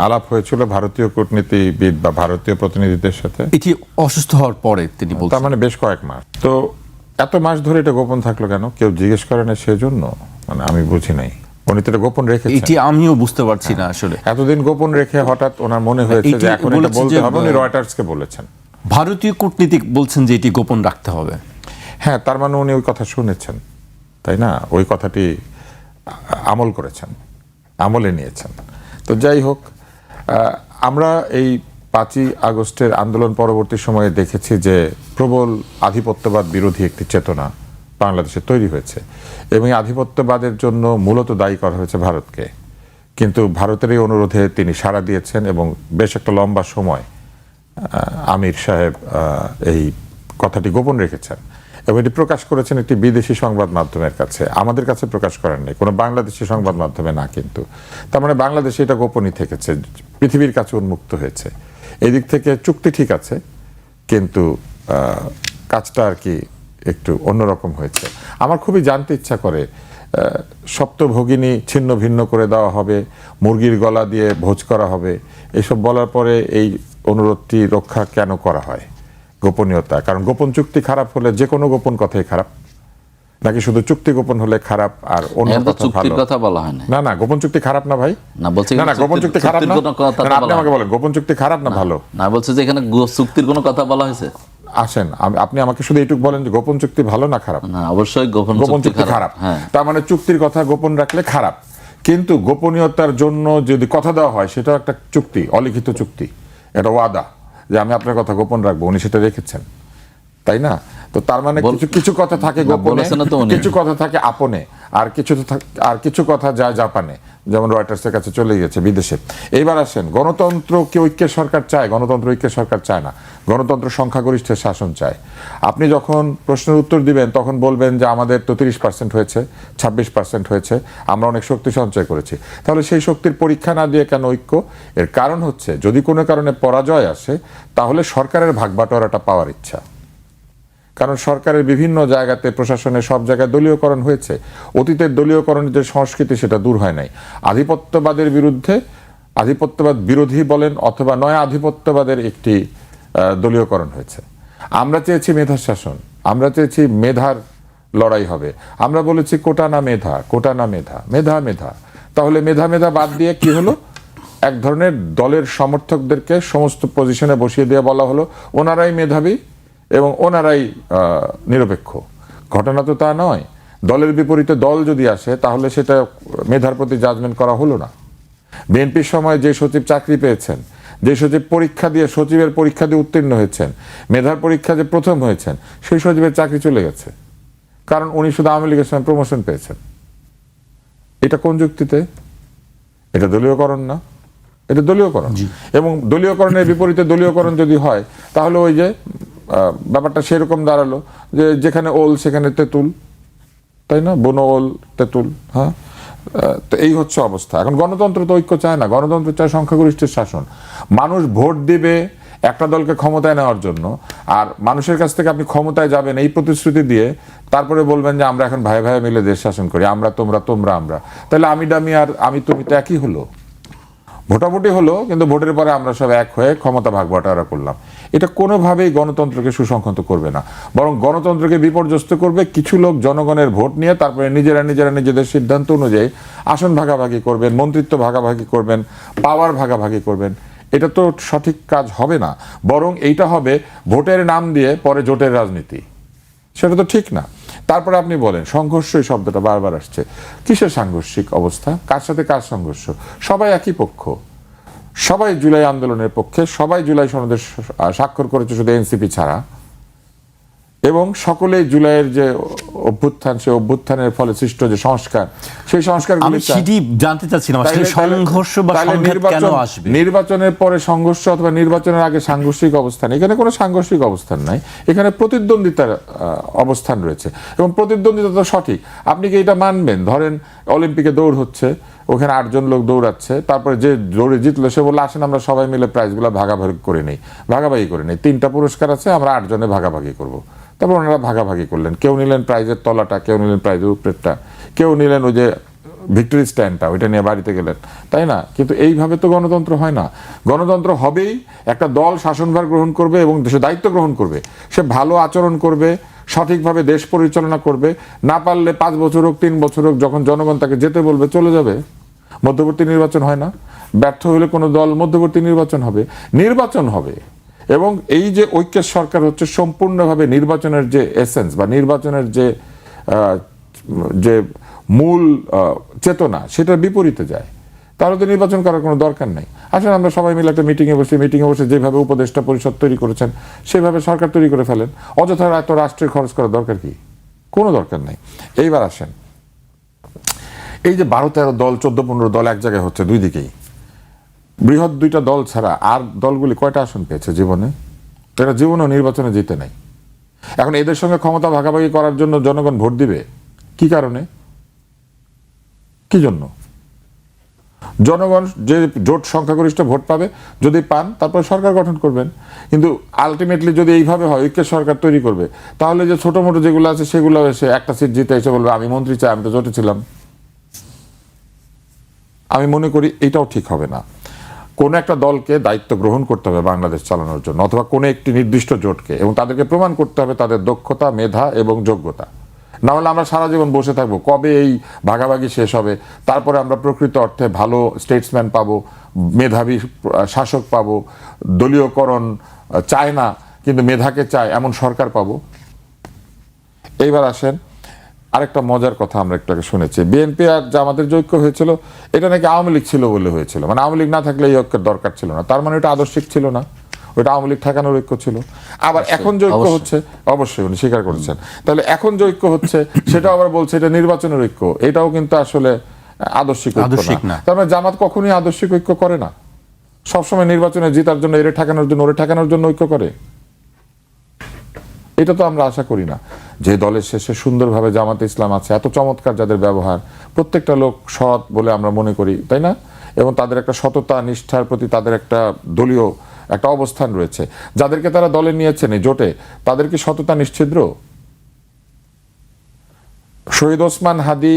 আলাপ হয়েছিল ভারতীয় কূটনীতিবিদ বা ভারতীয় প্রতিনিধিদের সাথে। এটি অসুস্থ হওয়ার পরে তিনি বলছেন। তার মানে বেশ কয়েক মাস। তো এত মাস ধরে এটা গোপন থাকলো কেন? কেউ জিজ্ঞেস করে না সেজন্য? মানে আমি বুঝি নাই। উনি তো এটা গোপন রেখেছেন। এটি আমিও বুঝতে পারছি না আসলে। এতদিন গোপন রেখে হঠাৎ ওনার মনে হয়েছে যে এখন এটা বলতে হবে, উনি রয়টার্সকে বলেছেন। ভারতীয় কূটনীতিক বলছেন যে এটি গোপন রাখতে হবে। হ্যাঁ, তার মানে উনি ওই কথা শুনেছেন, তাই না? ওই কথাটি আমল করেছেন, আমলে নিয়েছেন। তো যাই হোক, আমরা এই 5ই আগস্টের আন্দোলন পরবর্তী সময়ে দেখেছি যে প্রবল আধিপত্যবাদ বিরোধী একটি চেতনা বাংলাদেশে তৈরি হয়েছে এবং আধিপত্যবাদের জন্য মূলত দায়ী করা হয়েছে ভারতকে। কিন্তু ভারতের এই অনুরোধে তিনি সাড়া দিয়েছেন এবং বেশ একটা লম্বা সময় আমির সাহেব এই কথাটি গোপন রেখেছেন এবং এটি প্রকাশ করেছেন একটি বিদেশি সংবাদ মাধ্যমের কাছে, আমাদের কাছে প্রকাশ করেন নাই, কোনো বাংলাদেশি সংবাদ মাধ্যমে না। কিন্তু তার মানে বাংলাদেশে এটা গোপনই থেকেছে, পৃথিবীর কাছে উন্মুক্ত হয়েছে। এই দিক থেকে চুক্তি ঠিক আছে, কিন্তু কাজটা আর কি একটু অন্যরকম হয়েছে। আমার খুবই জানতে ইচ্ছা করে, সপ্তভগিনী ছিন্ন ভিন্ন করে দেওয়া হবে, মুরগির গলা দিয়ে ভোজ করা হবে, এসব বলার পরে এই অনুরোধটি রক্ষা কেন করা হয়? গোপনীয়তা। কারণ গোপন চুক্তি খারাপ হলে যে কোনো গোপন কথাই খারাপ, নাকি শুধু চুক্তি গোপন হলে খারাপ আর অন্য কথা ভালো? কথা বলা হয় না না, গোপন চুক্তি খারাপ না ভাই। না বলছে না গোপন চুক্তি খারাপ না। আপনি আমাকে বলেন গোপন চুক্তি খারাপ না ভালো? না বলছে যে এখানে চুক্তির কোনো কথা বলা হয়েছে। আসেন, আপনি আমাকে শুধু এইটুকু বলেন যে গোপন চুক্তি ভালো না খারাপ? না, অবশ্যই গোপন চুক্তি খারাপ। তার মানে চুক্তির কথা গোপন রাখলে খারাপ, কিন্তু গোপনীয়তার জন্য যদি কথা দেওয়া হয় সেটাও একটা চুক্তি, অলিখিত চুক্তি, এটা ওয়াদা যে আমি আপনার কথা গোপন রাখবো। উনি সেটা রেখেছেন, তাই না? তো তার মানে কিছু কথা থাকে গোপনে, কিছু কথা থাকে আপনে, আর কিছু কথা যায় জাপানে, যেমন রয়টার্সের কাছে চলে গেছে বিদেশে। এইবার আসেন, গণতন্ত্র কি ঐক্যের সরকার চায়? গণতন্ত্র ঐক্যের সরকার চায় না, গণতন্ত্র সংখ্যাগরিষ্ঠের শাসন চায়। আপনি যখন প্রশ্নের উত্তর দিবেন তখন বলবেন যে আমাদের তো 30% হয়েছে, 26% হয়েছে, আমরা অনেক শক্তি সঞ্চয় করেছি। তাহলে সেই শক্তির পরীক্ষা না দিয়ে কেন ঐক্য? এর কারণ হচ্ছে যদি কোনো কারণে পরাজয় আসে তাহলে সরকারের ভাগবাটোয়ারাটা পাওয়ার ইচ্ছা। কারণ সরকারের বিভিন্ন জায়গাতে, প্রশাসনের সব জায়গায় দলীয়করণ হয়েছে। অতীতের দলীয়করণের যে সংস্কৃতি সেটা দূর হয় নাই। আধিপত্যবাদের বিরুদ্ধে, আধিপত্যবাদ বিরোধী বলেন অথবা নয়া আধিপত্যবাদের একটি দলীয়করণ হয়েছে। আমরা চেয়েছি মেধার শাসন, আমরা চেয়েছি মেধার লড়াই হবে। আমরা বলেছি কোটা না মেধা, কোটা না মেধা, মেধা মেধা। তাহলে মেধা মেধা বাদ দিয়ে কি হলো? এক ধরনের দলের সমর্থকদেরকে সমস্ত পজিশনে বসিয়ে দিয়ে বলা হলো ওনারাই মেধাবী এবং ওনারাই নিরপেক্ষ। ঘটনা তো তা নয়। দলের বিপরীতে দল যদি আসে তাহলে সেটা মেধার প্রতি জাজমেন্ট করা হলো না। বিএনপির সময় যে সচিব চাকরি পেয়েছেন, যে সচিব পরীক্ষা দিয়ে, সচিবের পরীক্ষা দিয়ে উত্তীর্ণ হয়েছেন, মেধার পরীক্ষা যে প্রথম হয়েছেন, সেই সচিবের চাকরি চলে গেছে, কারণ উনি শুধু আওয়ামী লীগের সময় প্রমোশন পেয়েছেন। এটা কোন যুক্তিতে? এটা দলীয়করণ না, এটা দলীয়করণ। এবং দলীয়করণের বিপরীতে দলীয়করণ যদি হয় তাহলে ওই যে ব্যাপারটা সেরকম দাঁড়ালো যে যেখানে ওল সেখানে তেঁতুল, তাই না? বনো ওল তেঁতুল। হ্যাঁ, তো এই হচ্ছে অবস্থা। এখন গণতন্ত্র তো ঐক্য চায় না, গণতন্ত্র চায় সংখ্যাগরিষ্ঠের শাসন। মানুষ ভোট দিবে একটা দলকে ক্ষমতায় নেওয়ার জন্য, আর মানুষের কাছ থেকে আপনি ক্ষমতায় যাবেন এই প্রতিশ্রুতি দিয়ে তারপরে বলবেন যে আমরা এখন ভাই ভাই মিলে দেশ শাসন করি, আমরা তোমরা, তোমরা আমরা। তাহলে আমি ডামি আর আমি তুমি তো একই হলো। ভোটাভুটি হলো, কিন্তু ভোটের পরে আমরা সব এক হয়ে ক্ষমতা ভাগ-বাটোয়ারা করলাম। এটা কোনোভাবেই গণতন্ত্রকে সুসংহত করবে না, বরং গণতন্ত্রকে বিপর্যস্ত করবে। কিছু লোক জনগণের ভোট নিয়ে তারপরে নিজেরা নিজেদের সিদ্ধান্ত অনুযায়ী আসন ভাগাভাগি করবেন, মন্ত্রিত্ব ভাগাভাগি করবেন, পাওয়ার ভাগাভাগি করবেন। এটা তো সঠিক কাজ হবে না, বরং এইটা হবে ভোটের নাম দিয়ে পরে জোটের রাজনীতি। সেটা তো ঠিক না। তারপরে আপনি বলেন সংঘর্ষ, এই শব্দটা বারবার আসছে। কিসের সাংঘর্ষিক অবস্থা? কার সাথে কার সংঘর্ষ? সবাই একই পক্ষ, সবাই জুলাই আন্দোলনের পক্ষে, সবাই জুলাই সনদে স্বাক্ষর করেছে শুধু এনসিপি ছাড়া, এবং সকলেই জুলাইয়ের যে অভ্যুত্থান, সেই অভ্যুত্থানের ফলে সৃষ্ট যে সংস্কার, সেই সংস্কারগুলি সেটি জানতে চাচ্ছিলাম সংঘর্ষ বা সংঘাত কেন আসবে? নির্বাচনের পরে সংঘর্ষ অথবা নির্বাচনের আগে সাংঘর্ষিক অবস্থান, এখানে কোনো সাংঘর্ষিক অবস্থান নাই, এখানে প্রতিদ্বন্দ্বিতার অবস্থান রয়েছে এবং প্রতিদ্বন্দ্বিতা তো সঠিক। আপনি কি এটা মানবেন? ধরেন অলিম্পিকে দৌড় হচ্ছে, ওখানে 8 জন লোক দৌড়াচ্ছে, তারপরে যে দৌড়ে জিতলো সে বললো আসেন আমরা সবাই মিলে প্রাইজগুলো ভাগাভাগি করে নেই। 3টা পুরস্কার আছে, আমরা 8 জনে ভাগাভাগি করবো। তারপর ওনারা ভাগাভাগি করলেন, কেউ নিলেন প্রাইজের তলাটা, কেউ নিলেন প্রাইজের উপরেরটা, কেউ নিলেন ওই যে ভিক্টরি স্ট্যান্ডটা ওইটা নিয়ে বাড়িতে গেলেন, তাই না? কিন্তু এইভাবে তো গণতন্ত্র হয় না। গণতন্ত্র হবেই একটা দল শাসনভার গ্রহণ করবে এবং দেশের দায়িত্ব গ্রহণ করবে, সে ভালো আচরণ করবে, সঠিকভাবে দেশ পরিচালনা করবে, না পারলে 5 বছর হোক 3 বছর হোক, যখন জনগণ তাকে যেতে বলবে চলে যাবে। মধ্যবর্তী নির্বাচন হয় না, ব্যর্থ হলে কোনো দল মধ্যবর্তী নির্বাচন হবে। এবং এই যে ঐক্যের সরকার হচ্ছে সম্পূর্ণভাবে নির্বাচনের যে এসেন্স বা নির্বাচনের যে মূল চেতনা, সেটার বিপরীতে যায়। তাহলে তো নির্বাচন করার কোনো দরকার নেই। আসলে আমরা সবাই মিলে একটা মিটিংয়ে বসে যেভাবে উপদেষ্টা পরিষদ তৈরি করেছেন সেভাবে সরকার তৈরি করে ফেলেন। অযথা এত রাষ্ট্রের খরচ করার দরকার কি? কোনো দরকার নেই। এইবার আসেন, এই যে 12-13 দল 14-15 দল এক জায়গায় হচ্ছে দুই দিকেই, বৃহৎ দুইটা দল ছাড়া আর দলগুলি কয়টা আসন পেয়েছে জীবনে? এরা জীবনেও নির্বাচনে জিতে নাই। এখন এদের সঙ্গে ক্ষমতা ভাগাভাগি করার জন্য জনগণ ভোট দিবে কি কারণে? কি জন্য? জনগণ যে জোট সংখ্যাগরিষ্ঠ ভোট পাবে, যদি পান তারপর সরকার গঠন করবেন। কিন্তু আলটিমেটলি যদি এইভাবে হয়, ঐক্যের সরকার তৈরি করবে, তাহলে যে ছোট মোটো যেগুলো আছে সেগুলো এসে একটা সিট জিতে এসে বলবে আমি মন্ত্রী চাই, আমি তো জোটে ছিলাম। আমি মনে করি এটাও ঠিক হবে না। কোন একটা দলকে দায়িত্ব গ্রহণ করতে হবে বাংলাদেশ চালানোর জন্য, অথবা কোনো একটি নির্দিষ্ট জোটকে, এবং তাদেরকে প্রমাণ করতে হবে তাদের দক্ষতা, মেধা এবং যোগ্যতা। না হলে আমরা সারা জীবন বসে থাকবো, কবে এই ভাগাভাগি শেষ হবে, তারপরে আমরা প্রকৃত অর্থে ভালো স্টেটসম্যান পাবো, মেধাবী শাসক পাবো, দলীয়করণ চায় না কিন্তু মেধাকে চায় এমন সরকার পাবো। এইবার আসেন, আরেকটা মজার কথা আমরা একটু আগে শুনেছি, বিএনপি আর জামাতের যে ঐক্য হয়েছিল এটা নাকি আওয়ামী লীগ ছিল বলে হয়েছিল, মানে আওয়ামী লীগ না থাকলে এই ঐক্যের দরকার ছিল না। তার মানে এটা আদর্শিক ছিল না, ওইটা আওয়ামী লীগ ঠেকানোর ঐক্য ছিল। আবার এখন যে ঐক্য হচ্ছে, অবশ্যই উনি স্বীকার করেছেন, তাহলে এখন যে ঐক্য হচ্ছে সেটা আবার বলছে এটা নির্বাচনের ঐক্য, এটাও কিন্তু আসলে আদর্শিক ঐক্য না। তার মানে জামাত কখনোই আদর্শিক ঐক্য করে না, সবসময় নির্বাচনে জেতার জন্য এরে ঠেকানোর জন্য ওরে ঠেকানোর জন্য ঐক্য করে। এটা তো আমরা আশা করি না। যে দলের শেষে সুন্দরভাবে জামাতে ইসলাম আছে, এত চমৎকার যাদের ব্যবহার, প্রত্যেকটা লোক সৎ বলে আমরা মনে করি, তাই না? এবং তাদের একটা সততা নিষ্ঠার প্রতি তাদের একটা দলীয় একটা অবস্থান রয়েছে, যাদেরকে তারা দলে নিয়েছেন এই জোটে, তাদের কি সততা নিশ্ছিদ্র? শহীদ ওসমান হাদি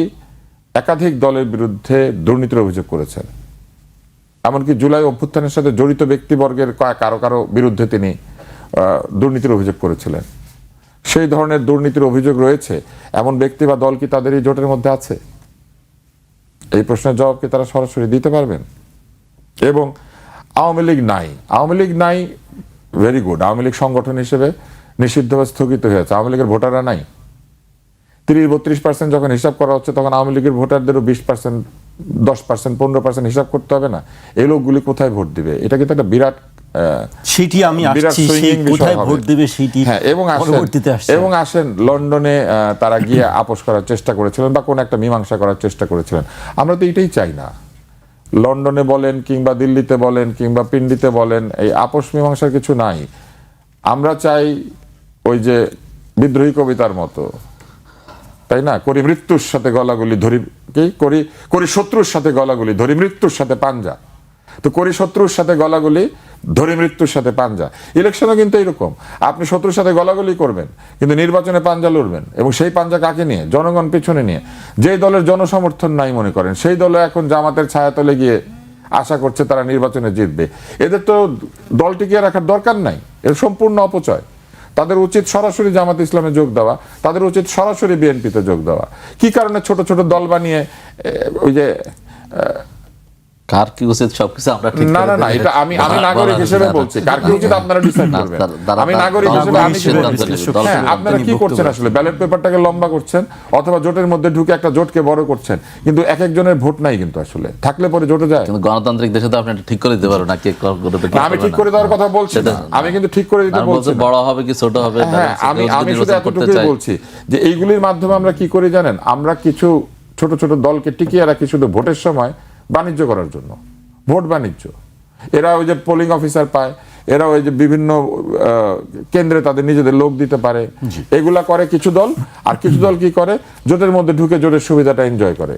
একাধিক দলের বিরুদ্ধে দুর্নীতির অভিযোগ করেছেন, এমনকি জুলাই অভ্যুত্থানের সাথে জড়িত ব্যক্তিবর্গের কারো বিরুদ্ধে তিনি দুর্নীতির অভিযোগ করেছিলেন। সেই ধরনের দুর্নীতির অভিযোগ রয়েছে এমন ব্যক্তি বা দল কি তাদের এই জোটের মধ্যে আছে? এই প্রশ্নের জবাব কি তারা সরাসরি দিতে পারবেন? এবং আওয়ামী লীগ নাই, ভেরি গুড, আওয়ামী লীগ সংগঠন হিসেবে নিষিদ্ধ বা স্থগিত হয়েছে, আওয়ামী লীগের ভোটাররা নাই। 30-32% যখন হিসাব করা হচ্ছে তখন আওয়ামী লীগের ভোটারদেরও 20%, 10%, 15% হিসাব করতে হবে না? এই লোকগুলি কোথায় ভোট দিবে? এটা কিন্তু একটা বিরাট সেটি আমি আসছি, সেই কোথায় ভোট দিবে সেটি পরবর্তীতে আসছে। এবং আসেন, লন্ডনে তারা গিয়ে আপোষ করার চেষ্টা করেছিলেন বা কোন একটা মীমাংসা করার চেষ্টা করেছিলেন। আমরা তো এটাই চাই না। লন্ডনে বলেন কিংবা দিল্লিতে বলেন কিংবা পিন্ডিতে বলেন, এই আপোষ মীমাংসার কিছু নাই। আমরা চাই ওই যে বিদ্রোহী কবিতার মতো, তাই না, করি মৃত্যুর সাথে গলাগুলি ধরি, কি করি শত্রুর সাথে গলাগুলি ধরি মৃত্যুর সাথে পাঞ্জা। তো করি শত্রুর সাথে গলাগুলি ধরি মৃত্যুর সাথে পাঞ্জা। ইলেকশনও কিন্তু এরকম, আপনি শত্রুর সাথে গলাগুলি করবেন কিন্তু নির্বাচনে পাঞ্জা লড়বেন, এবং সেই পাঞ্জা কাকে নিয়ে? জনগণ পিছনে নিয়ে। যেই দলের জনসমর্থন নাই মনে করেন, সেই দলে এখন জামাতের ছায়াতলে গিয়ে আশা করছে তারা নির্বাচনে জিতবে। এদের তো দল টিকিয়ে রাখার দরকার নাই, এর সম্পূর্ণ অপচয়। তাদের উচিত সরাসরি জামাত ইসলামে যোগ দেওয়া, তাদের উচিত সরাসরি বিএনপিতে যোগ দেওয়া। কি কারণে ছোট ছোট দল বানিয়ে ওই যে কার কি উচিত সবকিছু আমরা ঠিক না, এটা আমি নাগরিক হিসেবে বলছি, কার কি উচিত আপনারা ডিসাইড করবেন। আমি নাগরিক হিসেবে আমি হ্যাঁ, আপনারা কি করছেন আসলে? ব্যালট পেপারটাকে লম্বা করছেন অথবা জোটের মধ্যে ঢুকে একটা জোটকে বড় করছেন, কিন্তু এক একজনের ভোট নাই কিন্তু আসলে, থাকলে পরে জোটে যায়। কিন্তু গণতান্ত্রিক দেশে তো আপনি ঠিক করে দিতে পারবেন না, কে করবে কি। আমি ঠিক করে দেওয়ার কথা বলছি না, আমি কিন্তু ঠিক করে দিতে বলছি না। বড় হবে কি ছোট হবে, হ্যাঁ, আমি শুধু এতটুকুই বলছি যে এইগুলির মাধ্যমে আমরা কি করি জানেন? আমরা কিছু ছোট ছোট দলকে টিকিয়ে রাখি শুধু ভোটের সময় বাণিজ্য করার জন্য, ভোট বাণিজ্য। এরা ওই যে পোলিং অফিসার পায়, এরা ওই যে বিভিন্ন কেন্দ্রে তাদের নিজেদের লোক দিতে পারে, এগুলা করে কিছু দল। আর কিছু দল কি করে? জোটের মধ্যে ঢুকে জোটের সুবিধাটা এনজয় করে।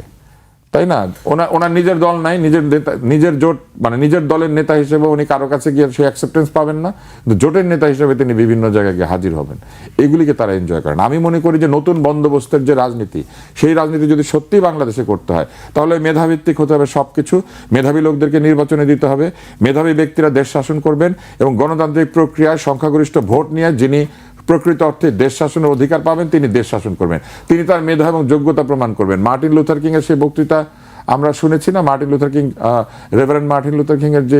তাই না? ওনার নিজের দল নাই, নিজের জোট, মানে নিজের দলের নেতা হিসেবে উনি কারো কাছে গিয়ে সেই অ্যাকসেপ্টেন্স পাবেন না, কিন্তু জোটের নেতা হিসেবে তিনি বিভিন্ন জায়গায় গিয়ে হাজির হবেন। এগুলিকে তারা এনজয় করেন। আমি মনে করি যে নতুন বন্দোবস্তের যে রাজনীতি, সেই রাজনীতি যদি সত্যি বাংলাদেশে করতে হয়, তাহলে মেধাভিত্তিক হতে হবে সবকিছু। মেধাবী লোকদেরকে নির্বাচনে দিতে হবে, মেধাবী ব্যক্তিরা দেশ শাসন করবেন, এবং গণতান্ত্রিক প্রক্রিয়ায় সংখ্যাগরিষ্ঠ ভোট নিয়ে যিনি প্রকৃত অর্থে দেশ শাসনের অধিকার পাবেন তিনি দেশ শাসন করবেন, তিনি তার মেধা এবং যোগ্যতা প্রমাণ করবেন। মার্টিন লুথার কিং এর সেই বক্তৃতা আমরা শুনেছি না, Martin Luther king, reverend Martin Luther king এর যে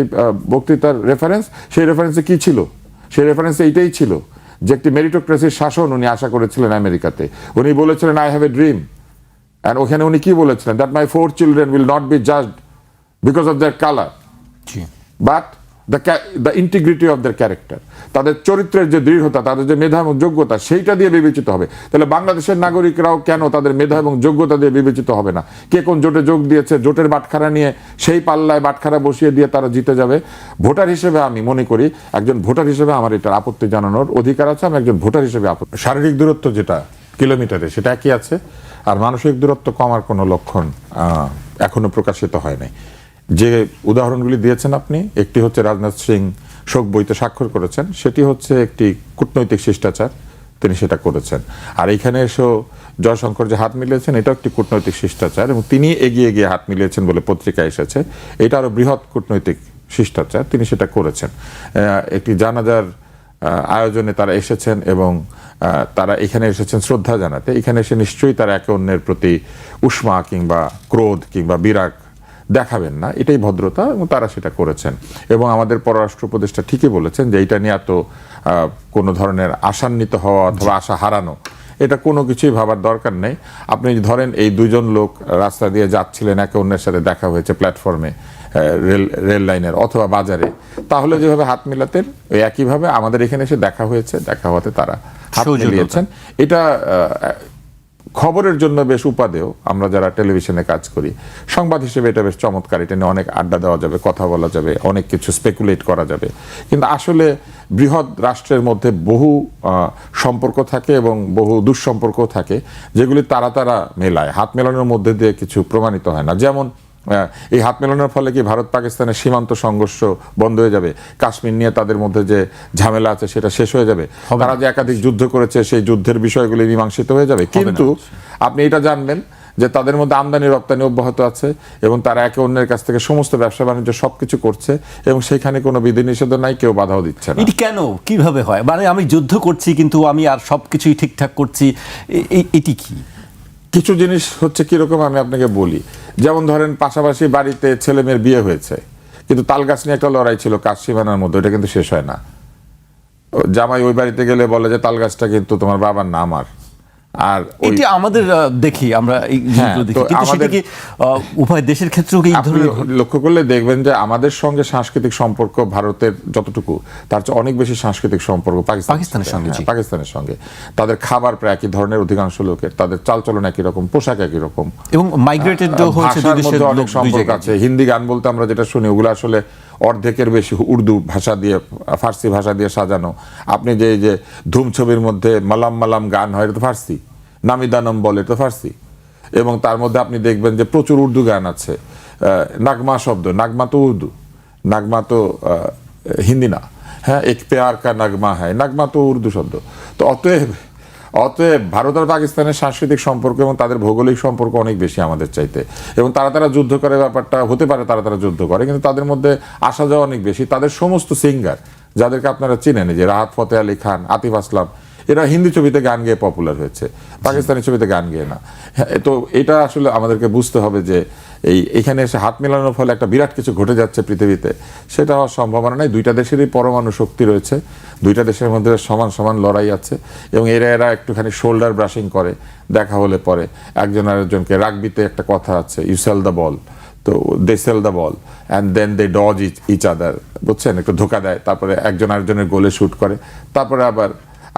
বক্তৃতার রেফারেন্স, সেই রেফারেন্সে কি ছিল? সেই রেফারেন্সে এইটাই ছিল যে একটি মেরিটোক্রেসির শাসন উনি আশা করেছিলেন আমেরিকাতে। উনি বলেছিলেন I have a dream, and ওখানে উনি কি বলেছিলেন? That my 4 children will not be judged because of their colour, but the integrity of their character. তাদের চরিত্রের যে দৃঢ়তা, তাদের যে মেধা এবং যোগ্যতা, সেইটা দিয়ে বিবেচিত হবে। তাহলে বাংলাদেশের নাগরিকরাও কেন তাদের মেধা এবং যোগ্যতা দিয়ে বিবেচিত হবে না? কে কোন জোটে যোগ দিয়েছে, জোটের বাটখারা নিয়ে সেই পাল্লায় বাটখারা বসিয়ে দিয়ে তারা জিতে যাবে? ভোটার হিসেবে আমি মনে করি, একজন ভোটার হিসেবে আমার এটার আপত্তি জানানোর অধিকার আছে। আমি একজন ভোটার হিসেবে আপত্তি। শারীরিক দূরত্ব যেটা কিলোমিটারে, সেটা একই আছে, আর মানসিক দূরত্ব কমার কোনো লক্ষণ এখনো প্রকাশিত হয় নাই। যে উদাহরণগুলি দিয়েছেন আপনি, একটি হচ্ছে রাজনাথ সিং শোক বইতে স্বাক্ষর করেছেন, সেটি হচ্ছে একটি কূটনৈতিক শিষ্টাচার, তিনি সেটা করেছেন। আর এখানে এসেও জয়শঙ্কর যে হাত মিলিয়েছেন, এটাও একটি কূটনৈতিক শিষ্টাচার, এবং তিনি এগিয়ে গিয়ে হাত মিলিয়েছেন বলে পত্রিকায় এসেছে। এটা আরো বৃহৎ কূটনৈতিক শিষ্টাচার, তিনি সেটা করেছেন। একটি জানাজার আয়োজনে তারা এসেছেন, এবং তারা এখানে এসেছেন শ্রদ্ধা জানাতে। এখানে এসে নিশ্চয়ই তারা একে অন্যের প্রতি উষ্মা কিংবা ক্রোধ কিংবা বিরাগ দেখাবেন না, এটাই ভদ্রতা, এবং তারা সেটা করেছেন। এবং আমাদের পররাষ্ট্র উপদেষ্টা ঠিকই বলেছেন যে এটা নিয়ে এত কোনো ধরনের আশান্বিত হওয়া অথবা আশা হারানো, এটা কোনো কিছুই ভাবার দরকার নেই। আপনি ধরেন এই দুজন লোক রাস্তা দিয়ে যাচ্ছিলেন, একে অন্যের সাথে দেখা হয়েছে প্ল্যাটফর্মে, রেল লাইনের অথবা বাজারে, তাহলে যেভাবে হাত মিলাতেন ওই একইভাবে আমাদের এখানে এসে দেখা হয়েছে, দেখা হওয়াতে তারা হাত মিলিয়েছেন। এটা খবরের জন্য বেশ উপাদেয়। আমরা যারা টেলিভিশনে কাজ করি, সংবাদ হিসেবে এটা বেশ চমৎকার, এটা নিয়ে অনেক আড্ডা দেওয়া যাবে, কথা বলা যাবে, অনেক কিছু স্পেকুলেট করা যাবে। কিন্তু আসলে বৃহৎ রাষ্ট্রের মধ্যে বহু সম্পর্ক থাকে এবং বহু দুঃসম্পর্ক থাকে, যেগুলি তারা মেলায়। হাত মেলানোর মধ্যে দিয়ে কিছু প্রমাণিত হয় না। যেমন এই হাত মেলানোর ফলে কি ভারত পাকিস্তানের সীমান্ত সংঘর্ষ বন্ধ হয়ে যাবে? কাশ্মীর নিয়ে তাদের মধ্যে যে ঝামেলা আছে সেটা শেষ হয়ে যাবে? তারা যে একাধিক যুদ্ধ করেছে সেই যুদ্ধের বিষয়গুলি মীমাংসিত হয়ে যাবে? কিন্তু আপনি এটা জানবেন যে তাদের মধ্যে আমদানি রপ্তানি অব্যাহত আছে, এবং তারা একে অন্যের কাছ থেকে সমস্ত ব্যবসা বাণিজ্য সবকিছু করছে, এবং সেখানে কোনো বিধিনিষেধ নাই, কেউ বাধাও দিচ্ছে না। এটি কেন, কিভাবে হয়? মানে আমি যুদ্ধ করছি কিন্তু আমি আর সবকিছুই ঠিকঠাক করছি, এটি কি? কিছু জিনিস হচ্ছে কিরকম আমি আপনাকে বলি। যেমন ধরেন পাশাপাশি বাড়িতে ছেলে মেয়ের বিয়ে হয়েছে, কিন্তু তালগাছ নিয়ে একটা লড়াই ছিল কাজ সীমানার মধ্যে, ওটা কিন্তু শেষ হয় না। জামাই ওই বাড়িতে গেলে বলে যে তালগাছটা কিন্তু তোমার বাবার না আমার। আর এটি আমাদের দেখি আমরা এই জিনিসগুলো দেখি, কিন্তু সেটা কি উভয় দেশের ক্ষেত্রেও কি এই ধরনের? লক্ষ্য করলে দেখবেন যে আমাদের সঙ্গে সাংস্কৃতিক সম্পর্ক ভারতের যতটুকু, তার চেয়ে অনেক বেশি সাংস্কৃতিক সম্পর্ক পাকিস্তানের সঙ্গে। পাকিস্তানের সঙ্গে তাদের খাবার প্রায় একই ধরনের, অধিকাংশ লোকের তাদের চালচলন একই রকম, পোশাক একই রকম, এবং মাইগ্রেটেড হয়েছে দুই দেশের অনেক সম্পর্ক আছে। হিন্দি গান বলতে আমরা যেটা শুনি, ওগুলো আসলে অর্ধেকের বেশি উর্দু ভাষা দিয়ে, ফার্সি ভাষা দিয়ে সাজানো। আপনি যে ধুম ছবির মধ্যে মালাম মালাম গান হয়, এটা তো ফার্সি। নামিদানম বলে, এটা তো ফার্সি। এবং তার মধ্যে আপনি দেখবেন যে প্রচুর উর্দু গান আছে। নাগমা শব্দ, নাগমা তো উর্দু, নাগমা তো হিন্দি না। হ্যাঁ, এক প্যার কা নাগমা হ্যায়, নাগমা তো উর্দু শব্দ। তো অতএব ভারত আর পাকিস্তানের সাংস্কৃতিক সম্পর্ক এবং তাদের ভৌগোলিক সম্পর্ক অনেক বেশি আমাদের চাইতে। এবং তারা যুদ্ধ করে, ব্যাপারটা হতে পারে তারা যুদ্ধ করে, কিন্তু তাদের মধ্যে আসা যাওয়া অনেক বেশি। তাদের সমস্ত সিঙ্গার যাদেরকে আপনারা চিনেন, যে রাহাত ফতেহ আলী খান, আতিফ আসলাম, এরা হিন্দি ছবিতে গান গেয়ে পপুলার হয়েছে, পাকিস্তানি ছবিতে গান গেয়ে না। তো এটা আসলে আমাদেরকে বুঝতে হবে যে এইখানে এসে হাত মেলানোর ফলে একটা বিরাট কিছু ঘটে যাচ্ছে পৃথিবীতে, সেটা হওয়ার সম্ভাবনা নেই। দুইটা দেশেরই পরমাণু শক্তি রয়েছে, দুইটা দেশের মধ্যে সমান সমান লড়াই আছে, এবং এরা একটুখানি শোল্ডার ব্রাশিং করে, দেখা হলে পরে একজন আরেকজনকে। রাগবিতে একটা কথা আছে, ইউ সেল দ্য বল, তো they sell the ball and then they dodge each other, বুঝছেন, একটু ধোকা দেয়, তারপরে একজন আরেকজনের গোলে শুট করে, তারপরে আবার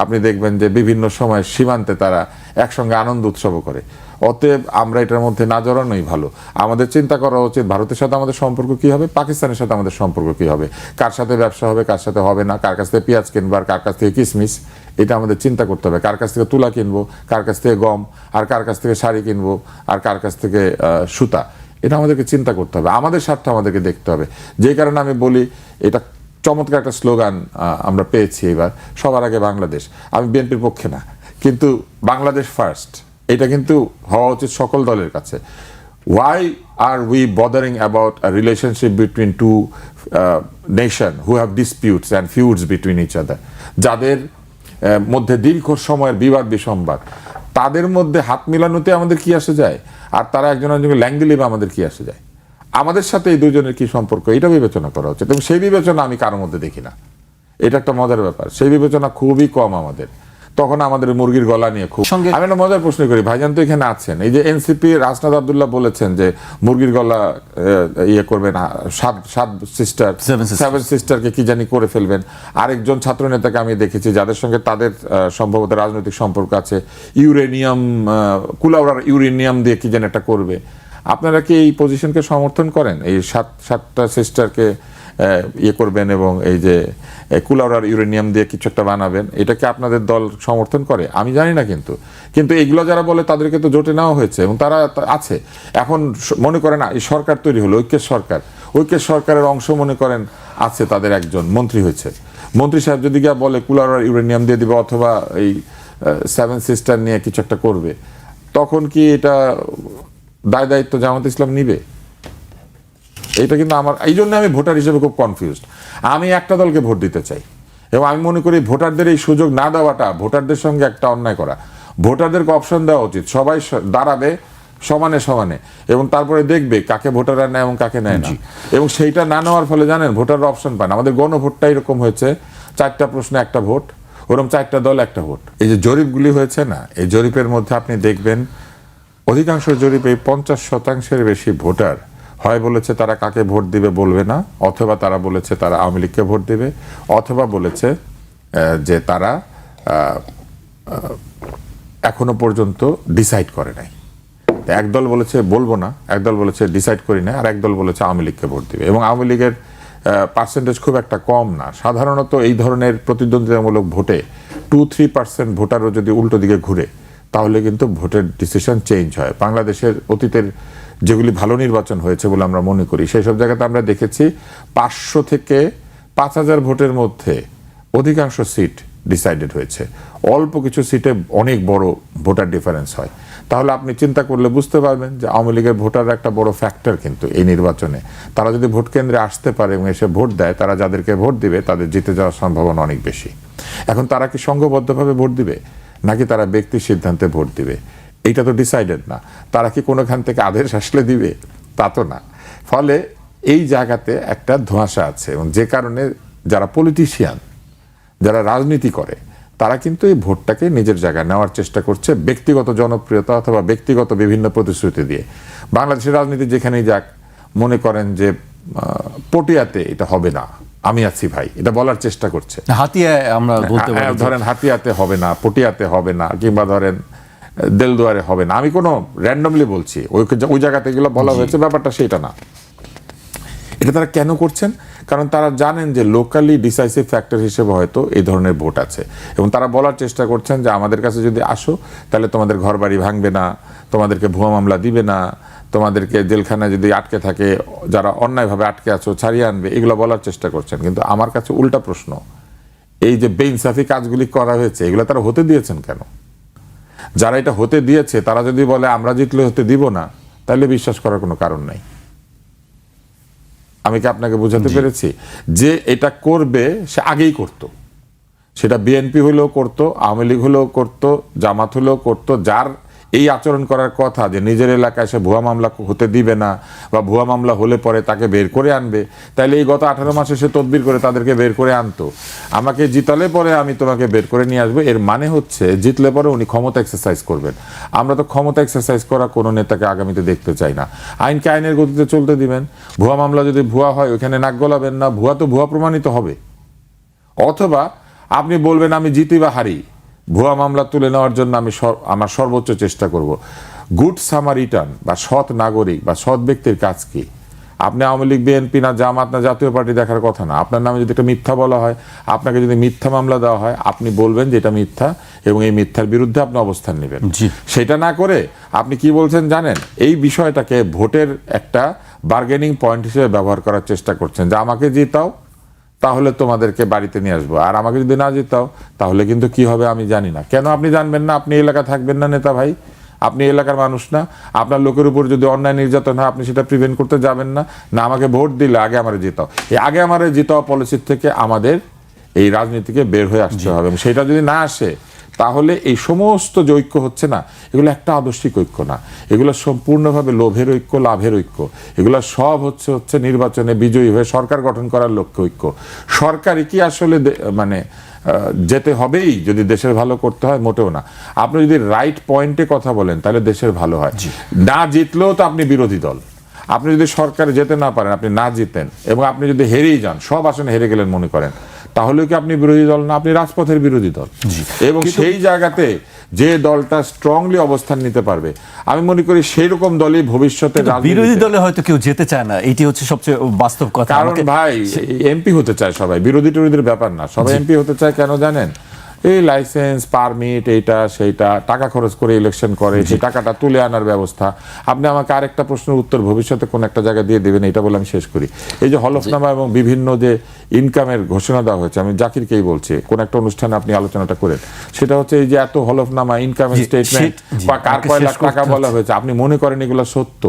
আপনি দেখবেন যে বিভিন্ন সময় সীমান্তে তারা একসঙ্গে আনন্দ উৎসবও করে। অতএব আমরা এটার মধ্যে না জড়ানোই ভালো। আমাদের চিন্তা করা উচিত ভারতের সাথে আমাদের সম্পর্ক কি হবে, পাকিস্তানের সাথে আমাদের সম্পর্ক কি হবে, কার সাথে ব্যবসা হবে, কার সাথে হবে না, কার কাছ থেকে পেঁয়াজ কিনবো আর কার কাছ থেকে কিশমিশ, এটা আমাদের চিন্তা করতে হবে। কার কাছ থেকে তুলা কিনবো, কার কাছ থেকে গম, আর কার কাছ থেকে শাড়ি কিনবো, আর কার কাছ থেকে সুতা। এটা আমাদেরকে চিন্তা করতে হবে, আমাদের স্বার্থ আমাদেরকে দেখতে হবে। যে কারণে আমি বলি এটা চমৎকার একটা স্লোগান আমরা পেয়েছি এবার, সবার আগে বাংলাদেশ। আমি বিএনপির পক্ষে না, কিন্তু বাংলাদেশ ফার্স্ট এটা কিন্তু হওয়া উচিত সকল দলের কাছে। Why are we bothering about a relationship between two nation who have disputes and feuds between each other? যাদের মধ্যে দীর্ঘ সময়ের বিবাদ বিসম্বাদ, তাদের মধ্যে হাত মিলানোতে আমাদের কি আসে যায়? আর তারা একজন একজনকে ল্যাঙ্গি লিবে আমাদের কি আসে যায়? আমাদের সাথে এই দুজনের কি সম্পর্ক, এটা বিবেচনা করা উচিত। এবং সেই বিবেচনা আমি কারোর মধ্যে দেখি না। এটা একটা মজার ব্যাপার, সেই বিবেচনা খুবই কম আমাদের। তখন আমাদের মুরগির গলা নিয়ে খুব আমি একটা মজার প্রশ্ন করি, ভাইজান তো এখানে আছেন, এই যে এনসিপি রাজনাথ আব্দুল্লাহ বলেছেন যে মুরগির গলা ইয়ে করবেন, সেভেন সিস্টারকে কি জানি করে ফেলবেন। আরেকজন ছাত্র নেতাকে আমি দেখেছি যাদের সঙ্গে তাদের সম্ভবত রাজনৈতিক সম্পর্ক আছে, ইউরেনিয়াম কুলাউড়ার ইউরেনিয়াম দিয়ে কি জানি একটা করবে। আপনারা কি এই পজিশনকে সমর্থন করেন, এই সাতটা সিস্টারকে ইয়ে করবেন এবং এই যে কুলাউড়ার ইউরেনিয়াম দিয়ে কিছু একটা বানাবেন, এটাকে আপনাদের দল সমর্থন করে? আমি জানি না, কিন্তু এগুলো যারা বলে তাদেরকে তো জোটে নেওয়া হয়েছে এবং তারা আছে। এখন মনে করেন এই সরকার তৈরি হলো, ঐক্যের সরকারের অংশ মনে করেন আছে, তাদের একজন মন্ত্রী হয়েছে। মন্ত্রী সাহেব যদি গিয়ে বলে কুলাউড়ার ইউরেনিয়াম দিয়ে দিবে অথবা এই সেভেন সিস্টার নিয়ে কিছু একটা করবে, তখন কি এটা দায়িত্ব জামাত ইসলাম নিবে? এটা কিন্তু আমার, এই জন্য আমি ভোটার হিসেবে খুব কনফিউজড। আমি একটা দলকে ভোট দিতে চাই এবং আমি মনে করি ভোটারদের এই সুযোগ না দেওয়াটা ভোটারদের সঙ্গে একটা অন্যায় করা। ভোটারদেরকে অপশন দেওয়া উচিত, সবাই দাঁড়াবে সমানে সমানে এবং তারপরে দেখবে কাকে ভোটাররা নেয় এবং কাকে নেয় না। এবং সেইটা না নেওয়ার ফলে জানেন ভোটাররা অপশন পায় না। আমাদের গণভোটটা এরকম হয়েছে, 4টা প্রশ্নে একটা ভোট, ওরকম 4টা দল একটা ভোট। এই যে জরিপগুলি হয়েছে না, এই জরিপের মধ্যে আপনি দেখবেন অধিকাংশ জরিপে 50% বেশি ভোটার হয় বলেছে তারা কাকে ভোট দিবে বলবে না, অথবা তারা বলেছে তারা আওয়ামী লীগকে ভোট দিবে, অথবা বলেছে যে তারা এখনো পর্যন্ত ডিসাইড করে নাই। একদল বলেছে বলবো না, একদল বলেছে ডিসাইড করি না, আর একদল বলেছে আওয়ামী লীগকে ভোট দিবে। এবং আওয়ামী লীগের পার্সেন্টেজ খুব একটা কম না। সাধারণত এই ধরনের প্রতিদ্বন্দ্বিতামূলক ভোটে 2-3% ভোটারও যদি উল্টো দিকে ঘুরে তাহলে কিন্তু ভোটের ডিসিশন চেঞ্জ হয়। বাংলাদেশের অতীতের যেগুলি ভালো নির্বাচন হয়েছে বলে আমরা মনে করি, সেই সব জায়গাতে আমরা দেখেছি 500 থেকে 5000 ভোটের মধ্যে অধিকাংশ সিট ডিসাইডেড হয়েছে। অল্প কিছু সিটে অনেক বড় ভোটার ডিফারেন্স হয়। তাহলে আপনি চিন্তা করলে বুঝতে পারবেন যে আওয়ামী লীগের ভোটাররা একটা বড় ফ্যাক্টর কিন্তু এই নির্বাচনে। তারা যদি ভোট কেন্দ্রে আসতে পারে এবং এসে ভোট দেয়, তারা যাদেরকে ভোট দিবে তাদের জিতে যাওয়ার সম্ভাবনা অনেক বেশি। এখন তারা কি সংঘবদ্ধভাবে ভোট দিবে নাকি তারা ব্যক্তির সিদ্ধান্তে ভোট দিবে, এইটা তো ডিসাইডেড না। তারা কি কোনোখান থেকে আদেশ আসলে দিবে, তা তো না। ফলে এই জায়গাতে একটা ধোঁয়াশা আছে এবং যে কারণে যারা পলিটিশিয়ান, যারা রাজনীতি করে, তারা কিন্তু এই ভোটটাকে নিজের জায়গায় নেওয়ার চেষ্টা করছে ব্যক্তিগত জনপ্রিয়তা অথবা ব্যক্তিগত বিভিন্ন প্রতিশ্রুতি দিয়ে। বাংলাদেশের রাজনীতি যেখানেই যাক, মনে করেন যে পটিয়াতে এটা হবে না, আমি আছি ভাই, এটা বলার চেষ্টা করছে। হাতিয়ায় আমরা বলতে পারি, ধরেন হাতিয়াতে হবে না, পটিয়াতে হবে না, কিংবা ধরেন দেলদুয়ারে হবে না। আমি কোনো র্যান্ডমলি বলছি, ওই জায়গাতে এগুলো বলা হয়েছে, ব্যাপারটা সেটা না। এটা তারা কেন করছেন? কারণ তারা জানেন যে লোকালি ডিসাইসিভ ফ্যাক্টর হিসেবে হয়তো এই ধরনের ভোট আছে এবং তারা বলার চেষ্টা করছেন যে আমাদের কাছে যদি আসো তাহলে তোমাদের ঘর বাড়ি ভাঙবে না, তোমাদেরকে ভুয়া মামলা দিবে না, তোমাদেরকে জেলখানায় যদি আটকে থাকে, যারা অন্যায়ভাবে আটকে আছো ছাড়িয়ে আনবে, এগুলো বলার চেষ্টা করছেন। কিন্তু আমার কাছে উল্টা প্রশ্ন, এই যে বেইনসাফি কাজগুলি করা হয়েছে এগুলো তারা হতে দিয়েছেন কেন? যারা এটা হতে দিয়েছে তারা যদি বলে আমরা জিতলে হতে দিব না, তাহলে বিশ্বাস করার কোনো কারণ নাই। আমি কি আপনাকে বোঝাতে পেরেছি? যে এটা করবে সে আগেই করতো, সেটা বিএনপি হলেও করতো, আওয়ামী লীগ হলেও করতো, জামাত হলেও করতো। যার এই আচরণ করার কথা যে নিজের এলাকায় সে ভুয়া মামলা হতে দিবে না বা ভুয়া মামলা হলে পরে তাকে বের করে আনবে, তাহলে এই গত 18 মাসে সে তদবির করে তাদেরকে বের করে আনতো। আমাকে জিতালে পরে আমি তোমাকে বের করে নিয়ে আসবো, এর মানে হচ্ছে জিতলে পরে উনি ক্ষমতা এক্সারসাইজ করবেন। আমরা তো ক্ষমতা এক্সারসাইজ করা কোনো নেতাকে আগামীতে দেখতে চাই না। আইনকে আইনের গতিতে চলতে দিবেন। ভুয়া মামলা যদি ভুয়া হয় ওইখানে নাক গলাবেন না, ভুয়া তো ভুয়া প্রমাণিত হবে। অথবা আপনি বলবেন আমি জিতি বা হারি, ভুয়া মামলা তুলে নেওয়ার জন্য আমি আমার সর্বোচ্চ চেষ্টা করব। গুড সামারিটান বা সৎ নাগরিক বা সৎ ব্যক্তির কাজ কি? আপনি আওয়ামী লীগ, বিএনপি না জামাত না জাতীয় পার্টি দেখার কথা না। আপনার নামে যদি একটা মিথ্যা বলা হয়, আপনাকে যদি মিথ্যা মামলা দেওয়া হয়, আপনি বলবেন যে এটা মিথ্যা এবং এই মিথ্যার বিরুদ্ধে আপনি অবস্থান নেবেন। জি। সেটা না করে আপনি কি বলছেন জানেন, এই বিষয়টাকে ভোটের একটা বার্গেনিং পয়েন্ট হিসেবে ব্যবহার করার চেষ্টা করছেন, যে আমাকে জিতাও তাহলে তোমাদেরকে বাড়িতে নিয়ে আসবো, আর আমাকে যদি না জিতাও তাহলে কিন্তু কি হবে আমি জানি না। কেন আপনি জানবেন না? আপনি এলাকা থাকবেন না নেতা ভাই? আপনি এলাকার মানুষ না? আপনার লোকের উপর যদি অন্যায় নির্যাতন হয় আপনি সেটা প্রিভেন্ট করতে যাবেন না? না আমাকে ভোট দিলে আগে আমারে জিতাও, এই আগে আমারে জিতাও পলিসির থেকে আমাদের এই রাজনীতিকে বের হয়ে আসতে হবে। এবং সেটা যদি না আসে তাহলে এই সমস্ত যে ঐক্য হচ্ছে না, এগুলো একটা আদর্শিক ঐক্য না, এগুলো সম্পূর্ণভাবে লোভের ঐক্য, লাভের ঐক্য। এগুলো সব হচ্ছে নির্বাচনে বিজয়ী হয়ে সরকার গঠন করার লক্ষ্য ঐক্য। সরকারই কি আসলে মানে যেতে হবেই যদি দেশের ভালো করতে হয়? মোটেও না। আপনি যদি রাইট পয়েন্টে কথা বলেন তাহলে দেশের ভালো হয়। না জিতলেও তো আপনি বিরোধী দল। আপনি যদি সরকারে যেতে না পারেন, আপনি না জিতেন এবং আপনি যদি হেরেই যান, সব আসনে হেরে গেলেন মনে করেন, তাহলে কি আপনি বিরোধী দল না? আপনি রাজপথের বিরোধী দল। এবং সেই জায়গাতে যে দলটা স্ট্রংলি অবস্থান নিতে পারবে, আমি মনে করি সেই রকম দলই ভবিষ্যতে বিরোধী দলে হয়তো কেউ যেতে চায় না, এটি হচ্ছে সবচেয়ে বাস্তব কথা। কারণ ভাই এমপি হতে চায় সবাই, বিরোধী টরোধীর ব্যাপার না, সবাই এমপি হতে চায়। কেন জানেন? এই লাইসেন্স, পারমিট, এইটা সেইটা টাকা খরচ করে ইলেকশন করে, সেই টাকাটা তুলে আনার ব্যবস্থা। আপনি আমাকে আরেকটা প্রশ্নের উত্তর ভবিষ্যতে কোন একটা জায়গায় দিয়ে দেবেন, এটা বলে আমি শেষ করি। এই যে হলফনামা এবং বিভিন্ন যে ইনকামের ঘোষণা দেওয়া হয়েছে, আমি জাকিরকেই বলছি, কোন একটা অনুষ্ঠানে আপনি আলোচনাটা করেন, সেটা হচ্ছে এই যে এত হলফনামা, ইনকামের স্টেটমেন্ট বা কার কয় লাখ টাকা বলা হয়েছে, আপনি মনে করেন এগুলো সত্য?